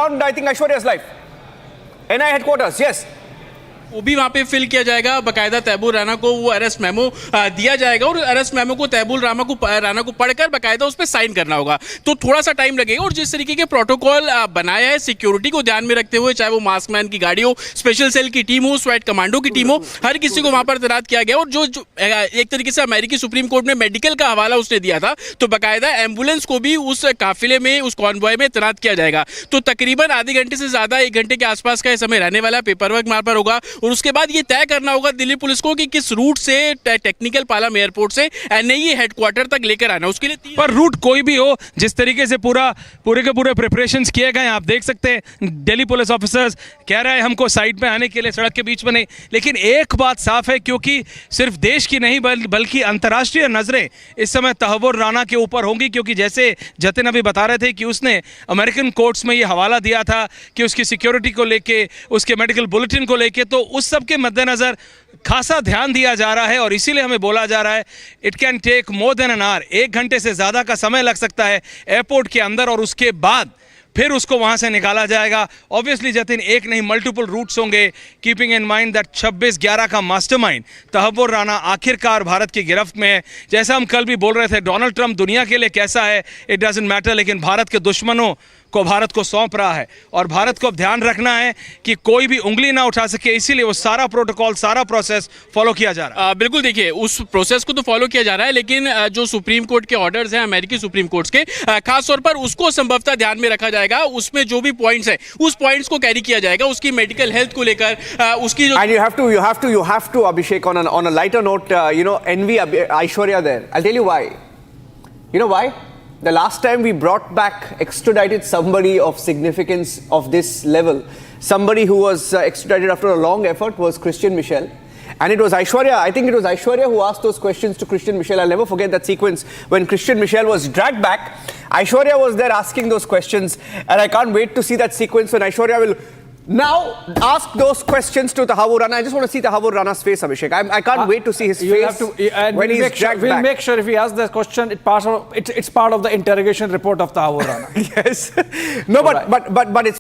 around, I think, Aishwarya's life. NI headquarters, yes. वो भी वहाँ पे फिल किया जाएगा। बकायदा तैबूर राना को वो अरेस्ट मेमो दिया जाएगा और अरेस्ट मेमो को तैबूर राना को पढ़कर बकायदा उस पर साइन करना होगा। तो थोड़ा सा टाइम लगेगा। और जिस तरीके के प्रोटोकॉल बनाया है सिक्योरिटी को ध्यान में रखते हुए, चाहे वो मास्क मैन की गाड़ी हो, स्पेशल सेल की टीम हो, स्वेट कमांडो की टीम हो, हर किसी को वहाँ पर तैनात किया गया। और जो एक तरीके से अमेरिकी सुप्रीम कोर्ट में मेडिकल का हवाला उसने दिया था, तो बकायदा एम्बुलेंस को भी उस काफिले में, उस कॉन्वॉय में तैनात किया जाएगा। तो तकरीबन आधे घंटे से ज़्यादा, 1 घंटे के आसपास का समय रहने वाला। पेपर वर्क वहाँ पर होगा और उसके बाद ये तय करना होगा दिल्ली पुलिस को कि किस रूट से, टेक्निकल पालम एयरपोर्ट से एनआईए हेडक्वार्टर तक लेकर आना। उसके लिए पर रूट कोई भी हो, जिस तरीके से पूरे के पूरे प्रिपरेशंस किए गए, आप देख सकते हैं दिल्ली पुलिस ऑफिसर्स कह रहे हैं हमको साइड पे आने के लिए, सड़क के बीच में नहीं। लेकिन एक बात साफ है, क्योंकि सिर्फ देश की नहीं बल्कि अंतर्राष्ट्रीय नजरें इस समय तहव्वुर राना के ऊपर होंगी, क्योंकि जैसे जतिन अभी बता रहे थे कि उसने अमेरिकन कोर्ट्स में ये हवाला दिया था कि उसकी सिक्योरिटी को लेके, उसके मेडिकल बुलेटिन को लेके, तो उस सब के मद्देनजर खासा ध्यान दिया जा रहा है। और इसीलिए हमें बोला जा रहा है it can take more than an hour, 1 घंटे से ज़्यादा का समय लग सकता है एयरपोर्ट के अंदर, और उसके बाद फिर उसको वहां से निकाला जाएगा। ऑब्वियसली जतिन, एक नहीं मल्टीपल रूट्स होंगे, कीपिंग इन माइंड दैट 26/11 का मास्टरमाइंड तहव्वुर राना आखिरकार भारत की गिरफ्त में है। जैसा हम कल भी बोल रहे थे, डोनाल्ड ट्रंप दुनिया के लिए कैसा है इट डजंट मैटर, लेकिन भारत के दुश्मनों को भारत को सौंप रहा है। और भारत को अब ध्यान रखना है कि कोई भी उंगली ना उठा सके, इसीलिए वो सारा प्रोटोकॉल, सारा प्रोसेस फॉलो किया जा रहा है। बिल्कुल, देखिए उस प्रोसेस को तो फॉलो किया जा रहा है, लेकिन जो सुप्रीम कोर्ट के ऑर्डर्स हैं, अमेरिकी सुप्रीम कोर्ट के, खास तौर पर उसको संभवतः ध्यान में रखा जाएगा। उसमें जो भी पॉइंट्स हैं, उस पॉइंट्स को कैरी किया जाएगा, उसकी मेडिकल हेल्थ को लेकर, उसकी जो And you have to, Abhishek, on a lighter note, envy Aishwarya there. I'll tell you why. You know why? The last time we brought back, extradited somebody of significance of this level, somebody who was extradited after a long effort, was Christian Michel. And it was Aishwarya, I think it was Aishwarya who asked those questions to Christian Michel. I'll never forget that sequence when Christian Michel was dragged back. Aishwarya was there asking those questions, and I can't wait to see that sequence when Aishwarya will now ask those questions to Tahawur Rana. I just want to see Tahawur Rana's face, Abhishek. I can't wait to see his face when he's dragged back. We'll make sure if he asks that question, it's part of the interrogation report of Tahawur Rana. Yes. No, but it's